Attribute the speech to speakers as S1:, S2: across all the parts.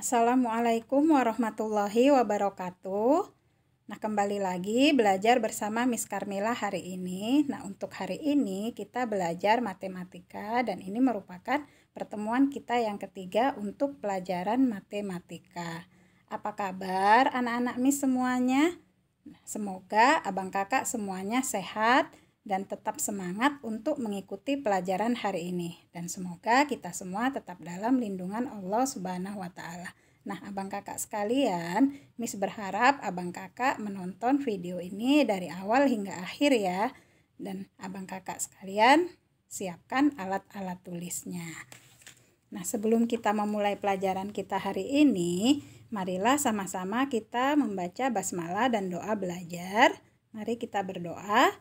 S1: Assalamualaikum warahmatullahi wabarakatuh. Nah, kembali lagi belajar bersama Miss Karmila hari ini. Nah, untuk hari ini kita belajar matematika dan ini merupakan pertemuan kita yang ketiga untuk pelajaran matematika. Apa kabar anak-anak Miss semuanya? Semoga abang kakak semuanya sehat dan tetap semangat untuk mengikuti pelajaran hari ini. Dan semoga kita semua tetap dalam lindungan Allah Subhanahu wa Ta'ala. Nah, abang kakak sekalian, Miss berharap abang kakak menonton video ini dari awal hingga akhir ya. Dan abang kakak sekalian, siapkan alat-alat tulisnya. Nah, sebelum kita memulai pelajaran kita hari ini, marilah sama-sama kita membaca basmalah dan doa belajar. Mari kita berdoa.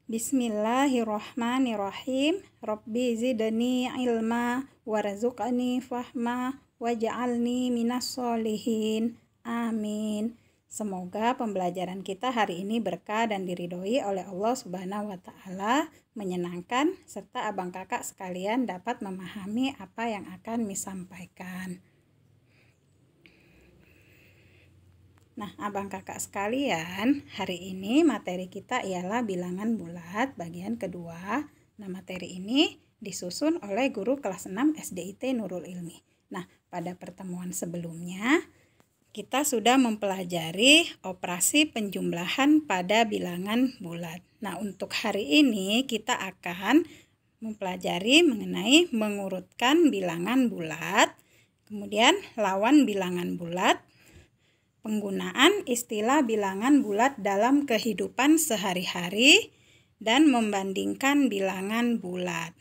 S1: Bismillahirrahmanirrahim. Rabbi zidni ilma warzuqni fahma waj'alni minas sholihin. Amin. Semoga pembelajaran kita hari ini berkah dan diridhoi oleh Allah Subhanahu wa Ta'ala, menyenangkan, serta abang kakak sekalian dapat memahami apa yang akan Miss sampaikan. Nah, abang kakak sekalian, hari ini materi kita ialah bilangan bulat bagian kedua. Nah, materi ini disusun oleh guru kelas 6 SDIT Nurul Ilmi. Nah, pada pertemuan sebelumnya, kita sudah mempelajari operasi penjumlahan pada bilangan bulat. Nah, untuk hari ini kita akan mempelajari mengenai mengurutkan bilangan bulat, kemudian lawan bilangan bulat, penggunaan istilah bilangan bulat dalam kehidupan sehari-hari, dan membandingkan bilangan bulat.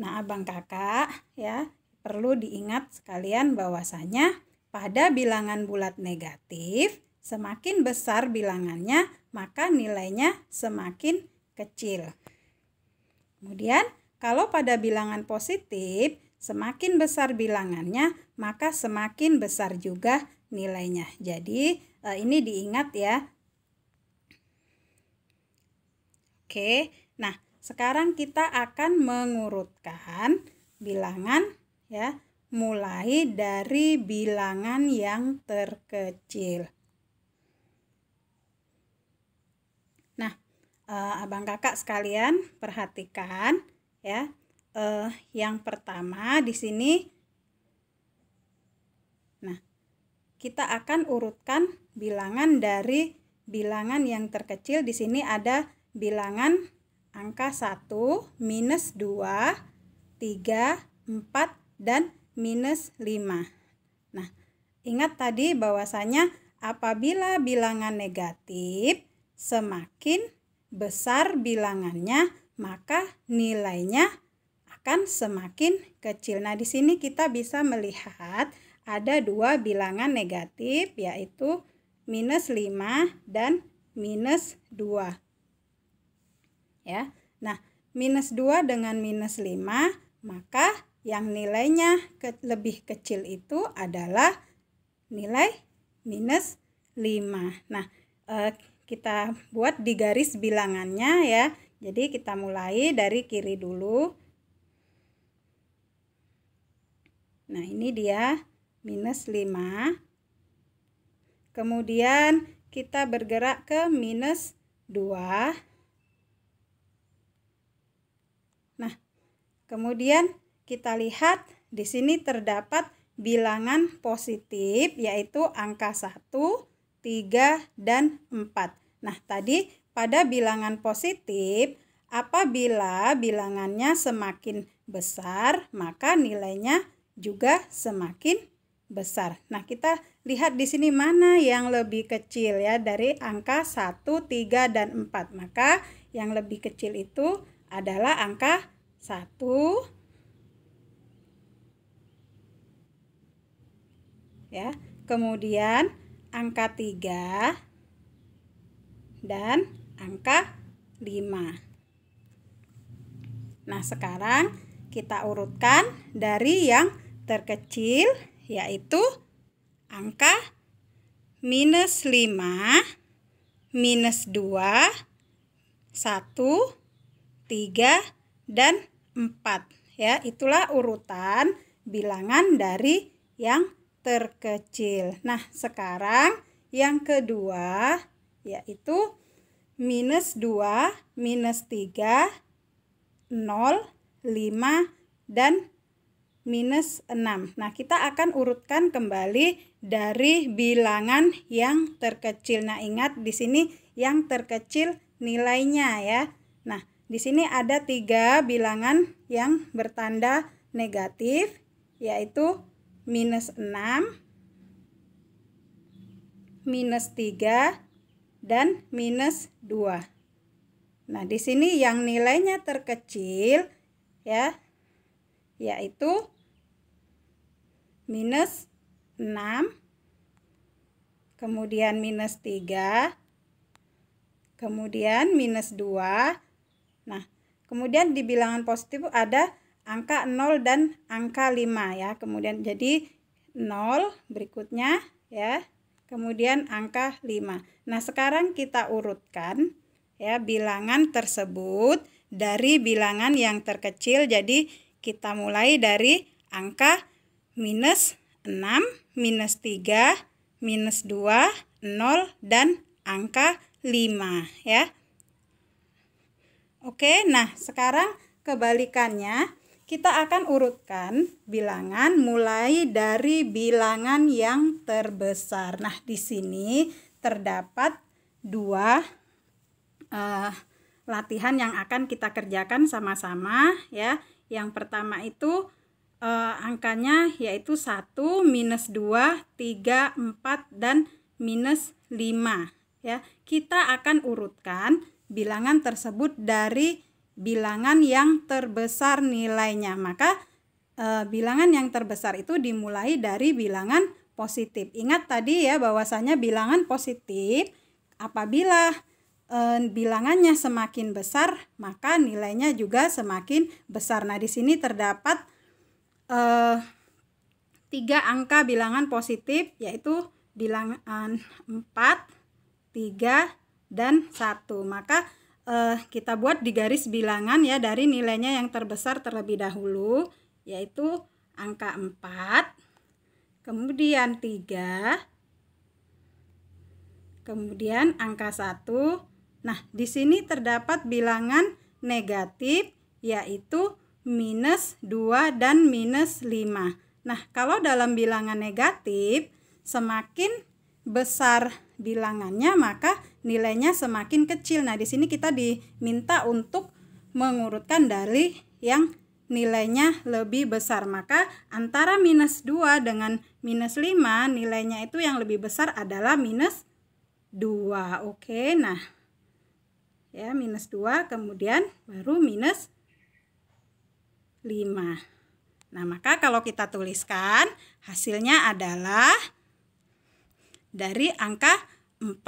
S1: Nah, abang kakak ya, perlu diingat sekalian bahwasanya pada bilangan bulat negatif, semakin besar bilangannya, maka nilainya semakin kecil. Kemudian, kalau pada bilangan positif, semakin besar bilangannya, maka semakin besar juga nilainya. Jadi ini diingat ya. Oke, nah sekarang kita akan mengurutkan bilangan ya, mulai dari bilangan yang terkecil. Nah, abang kakak sekalian perhatikan ya. Yang pertama di sini, nah kita akan urutkan bilangan dari bilangan yang terkecil. Di sini ada bilangan angka 1, minus 2, 3, 4, dan minus 5. Nah, ingat tadi bahwasanya apabila bilangan negatif, semakin besar bilangannya, maka nilainya akan semakin kecil. Nah, di sini kita bisa melihat ada dua bilangan negatif, yaitu minus 5 dan minus 2. Ya. Nah, minus 2 dengan minus 5, maka yang nilainya lebih kecil itu adalah nilai minus 5. Nah, kita buat di garis bilangannya ya. Jadi kita mulai dari kiri dulu. Nah, ini dia minus 5. Kemudian kita bergerak ke minus 2. Nah, kemudian kita lihat di sini terdapat bilangan positif, yaitu angka 1, 3, dan 4. Nah, tadi pada bilangan positif, apabila bilangannya semakin besar, maka nilainya juga semakin besar. Nah, kita lihat di sini mana yang lebih kecil ya, dari angka 1, 3, dan 4. Maka yang lebih kecil itu adalah angka 1 ya, kemudian angka 3 dan angka 5. Nah, sekarang kita urutkan dari yang terkecil, yaitu angka minus 5, minus 2, 1, 3, dan 4. Ya, itulah urutan bilangan dari yang terkecil. Nah, sekarang yang kedua yaitu minus 2, minus 3, 0, 5, dan minus 6. Nah, kita akan urutkan kembali dari bilangan yang terkecil. Nah, ingat di sini yang terkecil nilainya ya. Nah, di sini ada 3 bilangan yang bertanda negatif, yaitu minus 6, minus 3, dan minus 2. Nah, di sini yang nilainya terkecil ya, yaitu minus 6, kemudian minus 3, kemudian minus 2. Nah, kemudian di bilangan positif ada angka 0 dan angka 5 ya. Kemudian jadi 0 berikutnya ya. Kemudian angka 5. Nah, sekarang kita urutkan ya bilangan tersebut dari bilangan yang terkecil. Jadi kita mulai dari angka minus 6, minus 3, minus 2, 0, dan angka 5 ya. Oke, nah sekarang kebalikannya kita akan urutkan bilangan mulai dari bilangan yang terbesar. Nah, di sini terdapat 2 latihan yang akan kita kerjakan sama-sama ya. Yang pertama itu angkanya yaitu 1, minus 2, 3, 4, dan minus 5 ya. Kita akan urutkan bilangan tersebut dari bilangan yang terbesar nilainya. Maka bilangan yang terbesar itu dimulai dari bilangan positif. Ingat tadi ya bahwasanya bilangan positif apabila bilangannya semakin besar maka nilainya juga semakin besar. Nah, di sini terdapat 3 angka bilangan positif, yaitu bilangan 4, 3, dan 1. Maka kita buat di garis bilangan ya dari nilainya yang terbesar terlebih dahulu, yaitu angka 4, kemudian 3, kemudian angka 1. Nah, di sini terdapat bilangan negatif yaitu minus 2 dan minus 5. Nah, kalau dalam bilangan negatif semakin besar bilangannya maka nilainya semakin kecil. Nah, di sini kita diminta untuk mengurutkan dari yang nilainya lebih besar. Maka antara minus 2 dengan minus 5 nilainya itu yang lebih besar adalah minus 2. Oke, nah ya minus 2 kemudian baru minus 5. Nah, maka kalau kita tuliskan hasilnya adalah dari angka 4,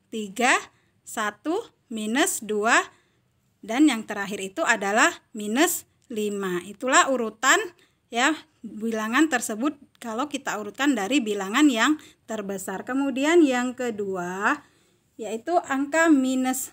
S1: 3, 1, minus 2, dan yang terakhir itu adalah minus 5. Itulah urutan ya bilangan tersebut kalau kita urutkan dari bilangan yang terbesar. Kemudian yang kedua yaitu angka minus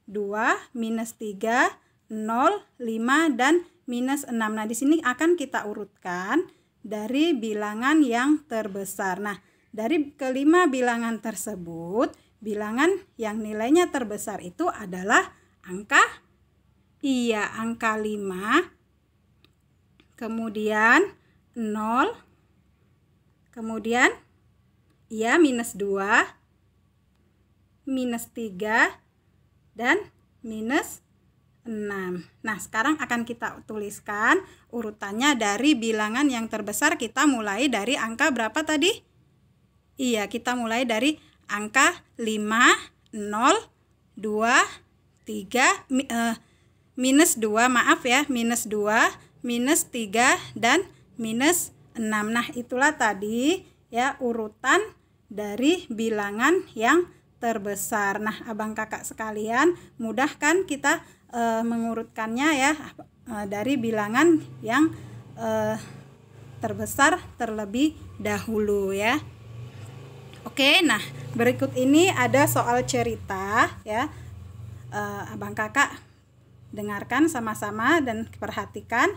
S1: 2, minus 3, 0, 5, dan minus 6. Nah, di sini akan kita urutkan dari bilangan yang terbesar. Nah, dari kelima bilangan tersebut, bilangan yang nilainya terbesar itu adalah angka 5, kemudian 0, kemudian minus 2, minus 3, dan minus 6. Nah, sekarang akan kita tuliskan urutannya dari bilangan yang terbesar. Kita mulai dari angka berapa tadi? Iya, kita mulai dari angka 5, 0, 2, 3, minus 2, maaf ya, minus 2, minus 3, dan minus 6. Nah, itulah tadi ya urutan dari bilangan yang terbesar. Nah, abang kakak sekalian, mudah kan kita mengurutkannya ya dari bilangan yang terbesar terlebih dahulu ya. Oke, nah berikut ini ada soal cerita ya. Abang kakak dengarkan sama-sama dan perhatikan.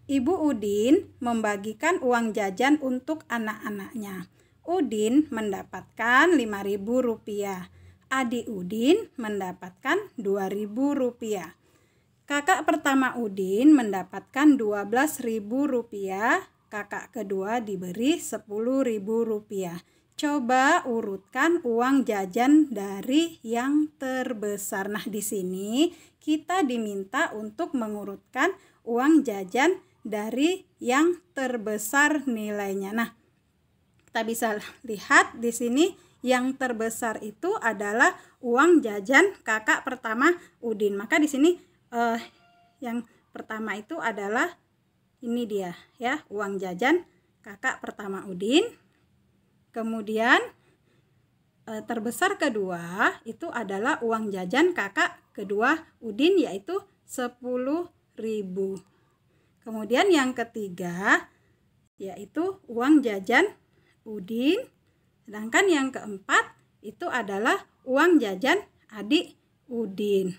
S1: Ibu Udin membagikan uang jajan untuk anak-anaknya. Udin mendapatkan Rp5.000. Adik Udin mendapatkan Rp2.000. Kakak pertama Udin mendapatkan Rp12.000. Kakak kedua diberi Rp10.000. Coba urutkan uang jajan dari yang terbesar. Nah, di sini kita diminta untuk mengurutkan uang jajan dari yang terbesar nilainya. Nah, kita bisa lihat di sini yang terbesar itu adalah uang jajan kakak pertama Udin. Maka di sini yang pertama itu adalah ini dia ya, uang jajan kakak pertama Udin. Kemudian terbesar kedua itu adalah uang jajan kakak kedua Udin, yaitu Rp10.000. Kemudian yang ketiga yaitu uang jajan Udin. Sedangkan yang keempat itu adalah uang jajan adik Udin.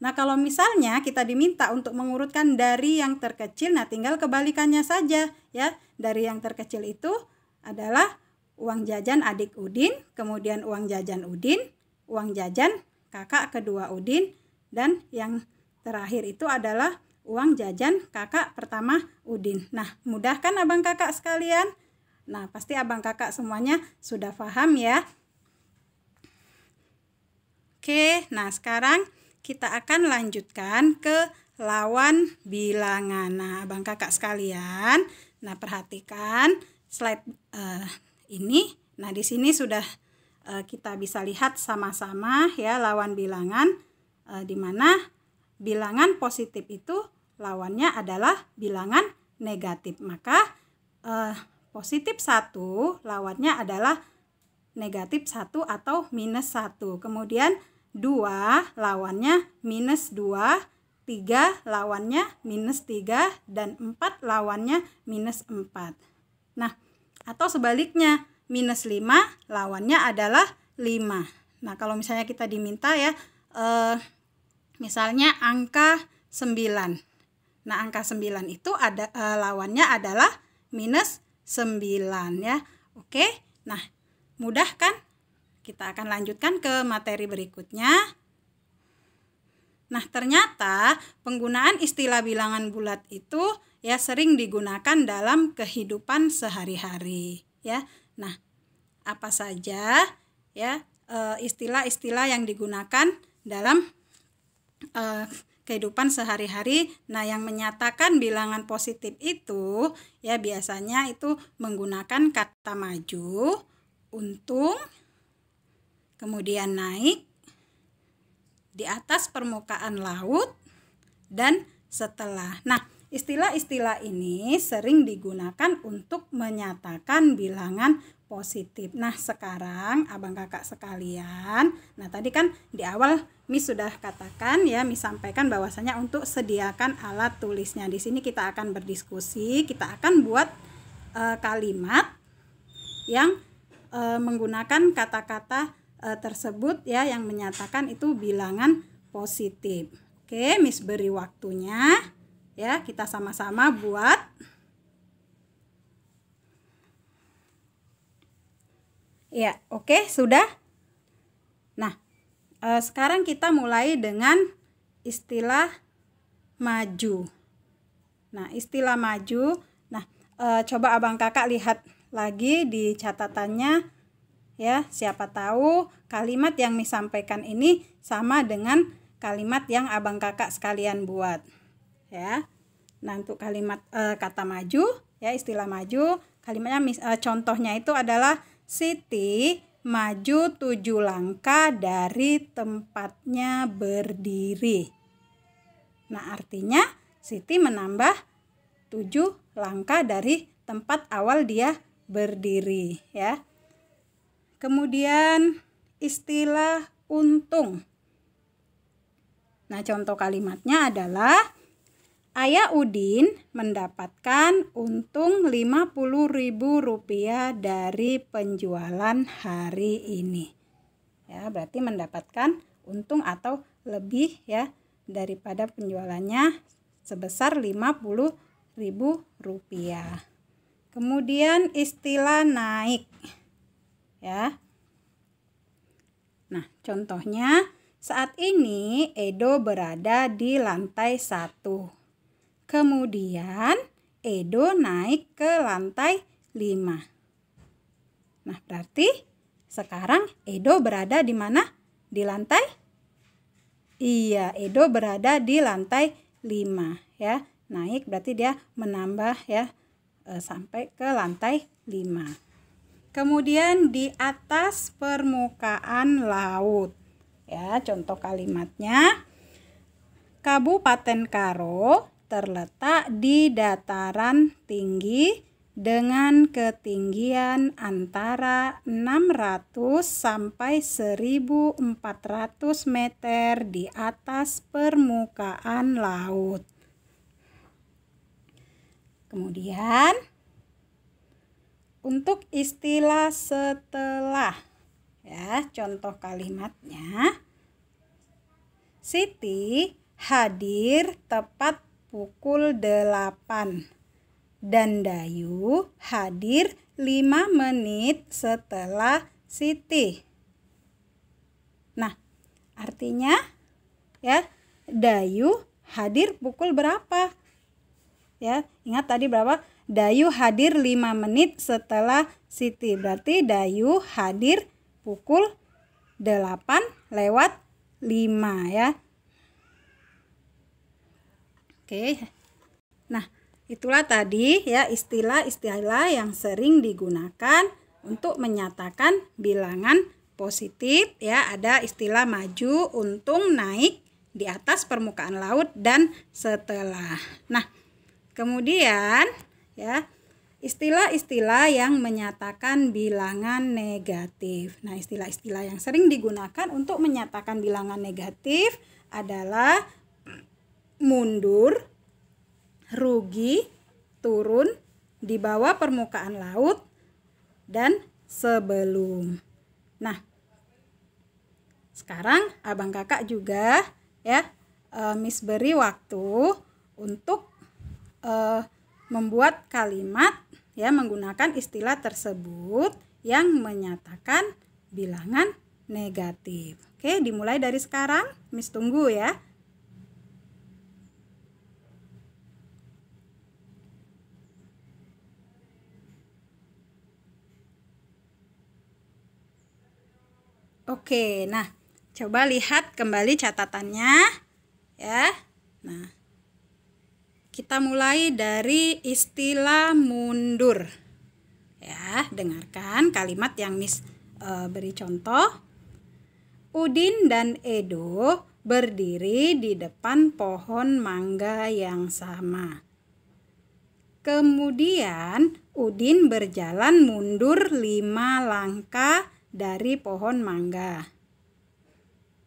S1: Nah, kalau misalnya kita diminta untuk mengurutkan dari yang terkecil, nah tinggal kebalikannya saja ya. Dari yang terkecil itu adalah uang jajan adik Udin, kemudian uang jajan Udin, uang jajan kakak kedua Udin, dan yang terakhir itu adalah uang jajan kakak pertama Udin. Nah, mudah kan abang kakak sekalian? Nah, pasti abang kakak semuanya sudah paham ya. Oke, nah sekarang kita akan lanjutkan ke lawan bilangan. Nah, abang kakak sekalian, nah perhatikan slide ini. Nah, di sini sudah kita bisa lihat sama-sama ya lawan bilangan, di mana bilangan positif itu lawannya adalah bilangan negatif. Maka positif 1 lawannya adalah negatif 1 atau minus 1. Kemudian 2 lawannya minus 2, 3 lawannya minus 3, dan 4 lawannya minus 4. Nah, atau sebaliknya, minus 5 lawannya adalah 5. Nah, kalau misalnya kita diminta ya, misalnya angka 9. Nah, angka 9 itu ada lawannya adalah minus 9 ya. Oke, nah mudah kan? Kita akan lanjutkan ke materi berikutnya. Nah, ternyata penggunaan istilah bilangan bulat itu ya sering digunakan dalam kehidupan sehari-hari ya. Nah, apa saja ya istilah-istilah yang digunakan dalam kehidupan sehari-hari. Nah, yang menyatakan bilangan positif itu ya biasanya itu menggunakan kata maju, untung, kemudian naik, di atas permukaan laut, dan setelah. Nah, istilah-istilah ini sering digunakan untuk menyatakan bilangan positif. Nah, sekarang abang kakak sekalian, nah tadi kan di awal Miss sudah katakan ya, Miss sampaikan bahwasanya untuk sediakan alat tulisnya. Di sini kita akan berdiskusi, kita akan buat kalimat yang menggunakan kata-kata tersebut ya yang menyatakan itu bilangan positif. Oke, Miss beri waktunya ya, kita sama-sama buat. Ya, oke, sudah. Nah, sekarang kita mulai dengan istilah maju. Nah, istilah maju. Nah, coba abang kakak lihat lagi di catatannya ya. Siapa tahu kalimat yang disampaikan ini sama dengan kalimat yang abang kakak sekalian buat. Ya. Nah, untuk kalimat kata maju ya, istilah maju, kalimatnya contohnya itu adalah Siti maju 7 langkah dari tempatnya berdiri. Nah, artinya Siti menambah 7 langkah dari tempat awal dia berdiri ya. Kemudian istilah untung. Nah, contoh kalimatnya adalah Ayah Udin mendapatkan untung Rp50.000 dari penjualan hari ini. Ya, berarti mendapatkan untung atau lebih ya daripada penjualannya sebesar Rp50.000. Kemudian istilah naik, ya. Nah, contohnya saat ini Edo berada di lantai 1. Kemudian Edo naik ke lantai 5. Nah, berarti sekarang Edo berada di mana? Di lantai? Iya, Edo berada di lantai 5, ya. Naik berarti dia menambah, ya, sampai ke lantai 5. Kemudian di atas permukaan laut. Ya, contoh kalimatnya. Kabupaten Karo terletak di dataran tinggi dengan ketinggian antara 600 sampai 1.400 meter di atas permukaan laut. Kemudian untuk istilah setelah, ya, contoh kalimatnya. Siti hadir tepat pukul 8 dan Dayu hadir 5 menit setelah Siti. Nah, artinya, ya, Dayu hadir pukul berapa? Ya, ingat tadi berapa? Dayu hadir 5 menit setelah Siti. Berarti Dayu hadir pukul 8:05, ya. Oke. Nah, itulah tadi, ya, istilah-istilah yang sering digunakan untuk menyatakan bilangan positif, ya. Ada istilah maju, untung, naik, di atas permukaan laut, dan setelah. Nah, kemudian, ya, istilah-istilah yang menyatakan bilangan negatif. Nah, istilah-istilah yang sering digunakan untuk menyatakan bilangan negatif adalah mundur, rugi, turun, di bawah permukaan laut, dan sebelum. Nah, sekarang abang kakak juga, ya, Miss beri waktu untuk membuat kalimat, ya, menggunakan istilah tersebut yang menyatakan bilangan negatif. Oke, dimulai dari sekarang. Miss tunggu, ya. Oke, nah, coba lihat kembali catatannya, ya. Nah, kita mulai dari istilah mundur. Ya, dengarkan kalimat yang Miss beri contoh. Udin dan Edo berdiri di depan pohon mangga yang sama. Kemudian Udin berjalan mundur 5 langkah dari pohon mangga.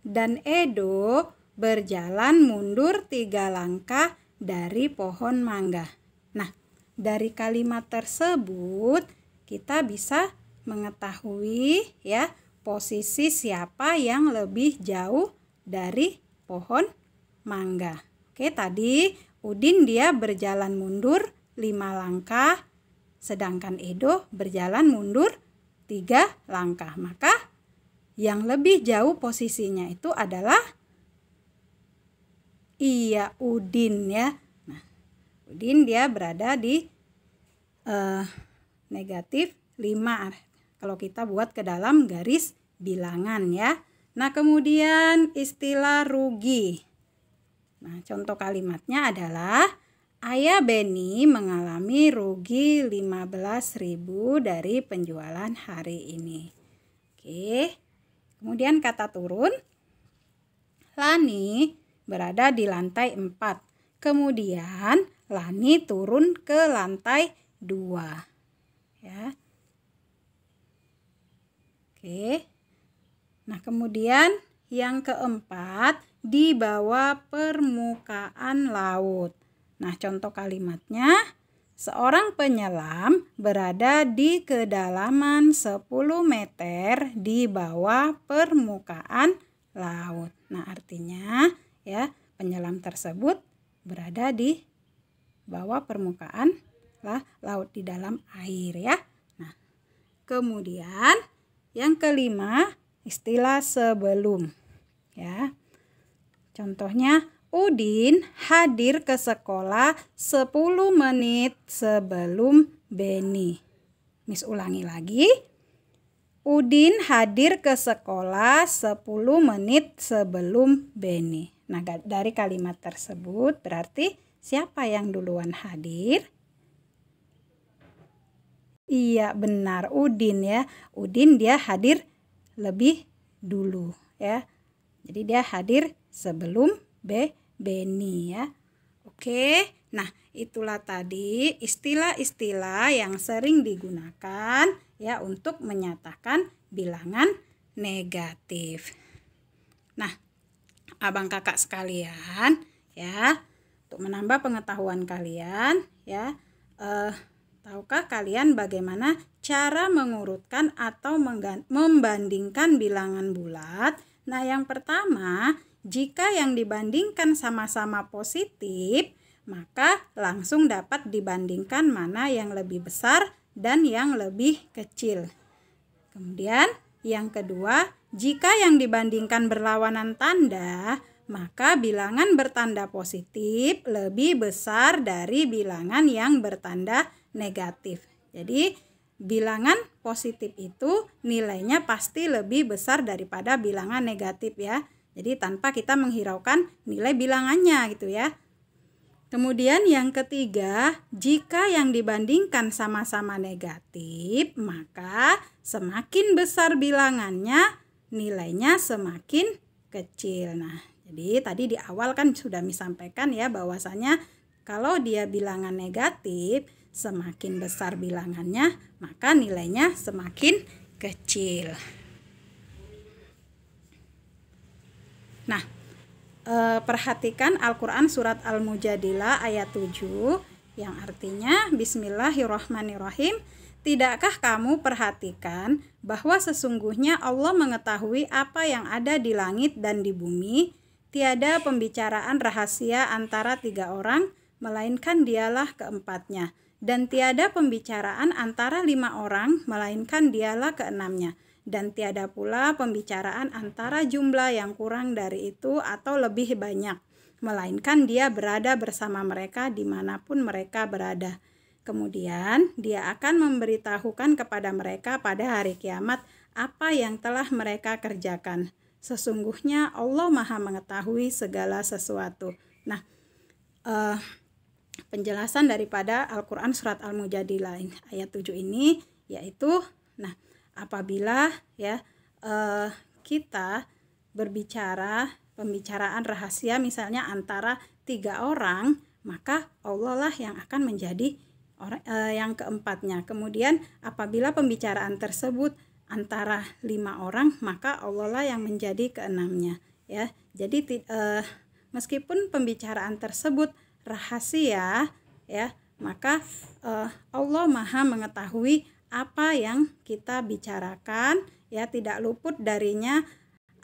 S1: Dan Edo berjalan mundur 3 langkah dari pohon mangga. Nah, dari kalimat tersebut kita bisa mengetahui, ya, posisi siapa yang lebih jauh dari pohon mangga. Oke, tadi Udin dia berjalan mundur 5 langkah, sedangkan Edo berjalan mundur 3 langkah. Maka yang lebih jauh posisinya itu adalah Udin, ya. Nah, Udin dia berada di negatif 5 kalau kita buat ke dalam garis bilangan, ya. Nah, kemudian istilah rugi. Nah, contoh kalimatnya adalah Ayah Beni mengalami rugi 15.000 dari penjualan hari ini. Oke. Kemudian kata turun. Lani berada di lantai 4. Kemudian Lani turun ke lantai 2. Ya. Oke. Nah, kemudian yang keempat, di bawah permukaan laut. Nah, contoh kalimatnya, seorang penyelam berada di kedalaman 10 meter di bawah permukaan laut. Nah, artinya, ya, penyelam tersebut berada di bawah permukaan laut di dalam air ya. Nah, kemudian yang kelima, istilah sebelum ya. Contohnya, Udin hadir ke sekolah 10 menit sebelum Beni. Miss ulangi lagi. Udin hadir ke sekolah 10 menit sebelum Beni. Nah, dari kalimat tersebut berarti siapa yang duluan hadir? Iya, benar, Udin ya. Udin dia hadir lebih dulu ya. Jadi dia hadir sebelum Beni ya. Oke, nah itulah tadi istilah-istilah yang sering digunakan ya untuk menyatakan bilangan negatif. Nah, abang kakak sekalian ya, untuk menambah pengetahuan kalian ya, tahukah kalian bagaimana cara mengurutkan atau membandingkan bilangan bulat? Nah, yang pertama, jika yang dibandingkan sama-sama positif, maka langsung dapat dibandingkan mana yang lebih besar dan yang lebih kecil. Kemudian yang kedua, jika yang dibandingkan berlawanan tanda, maka bilangan bertanda positif lebih besar dari bilangan yang bertanda negatif. Jadi bilangan positif itu nilainya pasti lebih besar daripada bilangan negatif ya. Jadi tanpa kita menghiraukan nilai bilangannya gitu ya. Kemudian yang ketiga, jika yang dibandingkan sama-sama negatif, maka semakin besar bilangannya, nilainya semakin kecil. Nah, jadi tadi di awal kan sudah disampaikan ya bahwasanya kalau dia bilangan negatif, semakin besar bilangannya, maka nilainya semakin kecil. Nah, perhatikan Al-Quran surat Al-Mujadilah ayat 7 yang artinya Bismillahirrahmanirrahim. Tidakkah kamu perhatikan bahwa sesungguhnya Allah mengetahui apa yang ada di langit dan di bumi? Tiada pembicaraan rahasia antara 3 orang, melainkan dialah keempatnya. Dan tiada pembicaraan antara 5 orang, melainkan dialah keenamnya. Dan tiada pula pembicaraan antara jumlah yang kurang dari itu atau lebih banyak, melainkan dia berada bersama mereka dimanapun mereka berada. Kemudian dia akan memberitahukan kepada mereka pada hari kiamat apa yang telah mereka kerjakan. Sesungguhnya Allah Maha mengetahui segala sesuatu. Nah, penjelasan daripada Al-Quran surat Al-Mujadilah ayat 7 ini yaitu, nah, apabila ya kita berbicara pembicaraan rahasia misalnya antara 3 orang, maka Allah lah yang akan menjadi yang keempatnya. Kemudian apabila pembicaraan tersebut antara 5 orang, maka Allah lah yang menjadi keenamnya ya. Jadi meskipun pembicaraan tersebut rahasia ya, maka Allah Maha mengetahui apa yang kita bicarakan ya, tidak luput darinya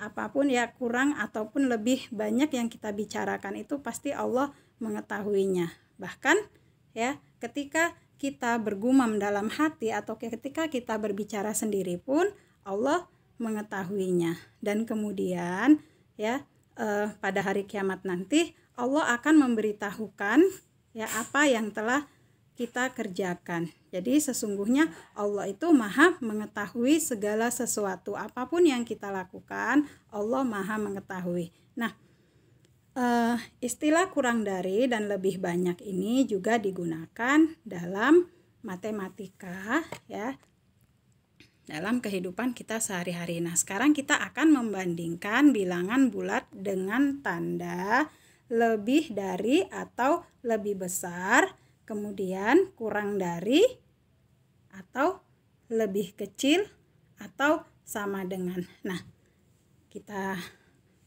S1: apapun ya, kurang ataupun lebih banyak yang kita bicarakan itu pasti Allah mengetahuinya. Bahkan ya ketika kita bergumam dalam hati atau ketika kita berbicara sendiri pun Allah mengetahuinya. Dan kemudian ya pada hari kiamat nanti Allah akan memberitahukan ya apa yang telah kita kerjakan. Jadi sesungguhnya Allah itu Maha mengetahui segala sesuatu, apapun yang kita lakukan Allah Maha mengetahui. Nah, istilah kurang dari dan lebih banyak ini juga digunakan dalam matematika ya, dalam kehidupan kita sehari-hari. Nah, sekarang kita akan membandingkan bilangan bulat dengan tanda lebih dari atau lebih besar, kemudian kurang dari atau lebih kecil atau sama dengan. Nah, kita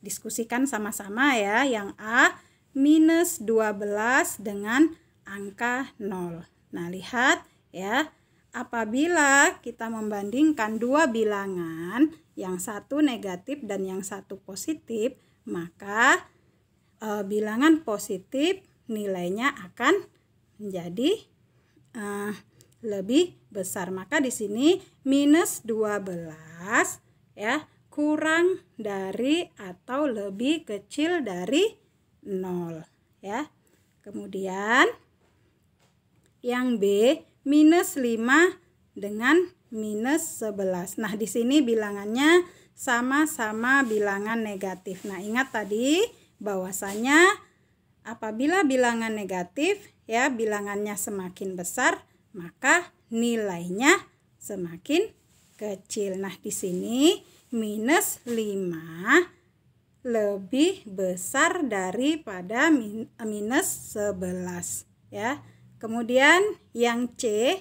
S1: diskusikan sama-sama ya. Yang A, minus 12 dengan angka 0. Nah, lihat ya, apabila kita membandingkan dua bilangan, yang satu negatif dan yang satu positif, maka bilangan positif nilainya akan menjadi lebih besar. Maka di sini minus 12 ya kurang dari atau lebih kecil dari 0 ya. Kemudian yang B minus 5 dengan minus 11. Nah, di sini bilangannya sama-sama bilangan negatif. Nah, ingat tadi bahwasanya apabila bilangan negatif ya bilangannya semakin besar, maka nilainya semakin kecil. Nah, di sini minus 5 lebih besar daripada minus 11 ya. Kemudian yang C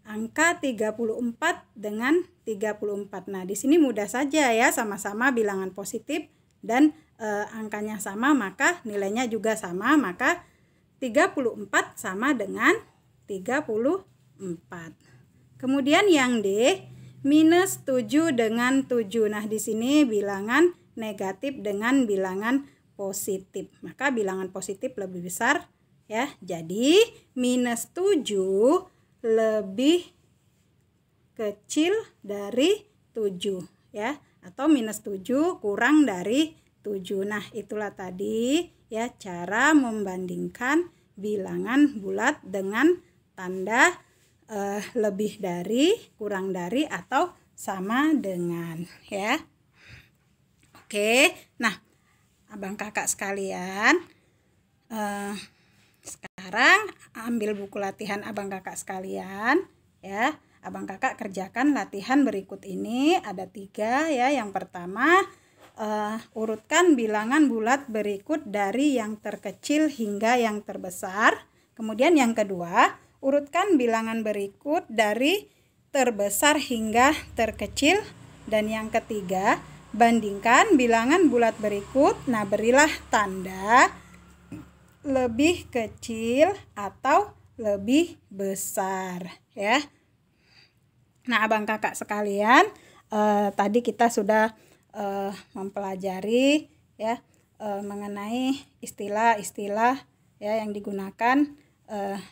S1: angka 34 dengan 34. Nah, di sini mudah saja ya, sama-sama bilangan positif dan angkanya sama, maka nilainya juga sama, maka 34 sama dengan 34. Kemudian yang D minus 7 dengan 7. Nah, di sini bilangan negatif dengan bilangan positif. Maka bilangan positif lebih besar ya. Jadi minus 7 lebih kecil dari 7 ya, atau minus 7 kurang dari 7. Nah, itulah tadi ya cara membandingkan bilangan bulat dengan tanda lebih dari, kurang dari, atau sama dengan ya. Oke, nah abang kakak sekalian, sekarang ambil buku latihan abang kakak sekalian ya. Abang kakak kerjakan latihan berikut ini, ada 3 ya. Yang pertama, urutkan bilangan bulat berikut dari yang terkecil hingga yang terbesar. Kemudian yang kedua, urutkan bilangan berikut dari terbesar hingga terkecil. Dan yang ketiga, bandingkan bilangan bulat berikut. Nah, berilah tanda lebih kecil atau lebih besar ya. Nah, abang kakak sekalian, tadi kita sudah mempelajari ya mengenai istilah-istilah ya yang digunakan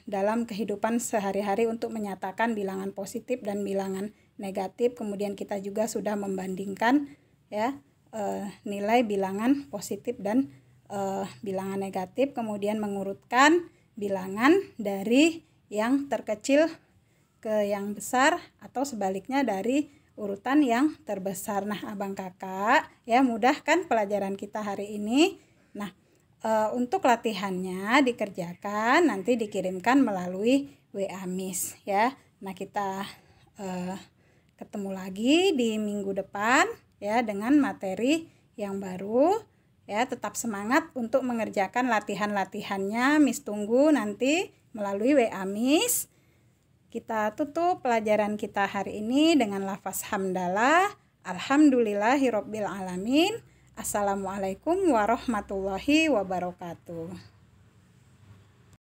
S1: dalam kehidupan sehari-hari untuk menyatakan bilangan positif dan bilangan negatif. Kemudian kita juga sudah membandingkan ya nilai bilangan positif dan bilangan negatif, kemudian mengurutkan bilangan dari yang terkecil ke yang besar atau sebaliknya dari urutan yang terbesar. Nah, abang kakak ya, mudah kan pelajaran kita hari ini. Nah, untuk latihannya dikerjakan, nanti dikirimkan melalui WA Miss ya. Nah, kita ketemu lagi di minggu depan ya dengan materi yang baru ya. Tetap semangat untuk mengerjakan latihan-latihannya. Miss tunggu nanti melalui WA Miss. Kita tutup pelajaran kita hari ini dengan lafaz hamdalah. Alhamdulillahirobbil alamin. Assalamualaikum warahmatullahi wabarakatuh.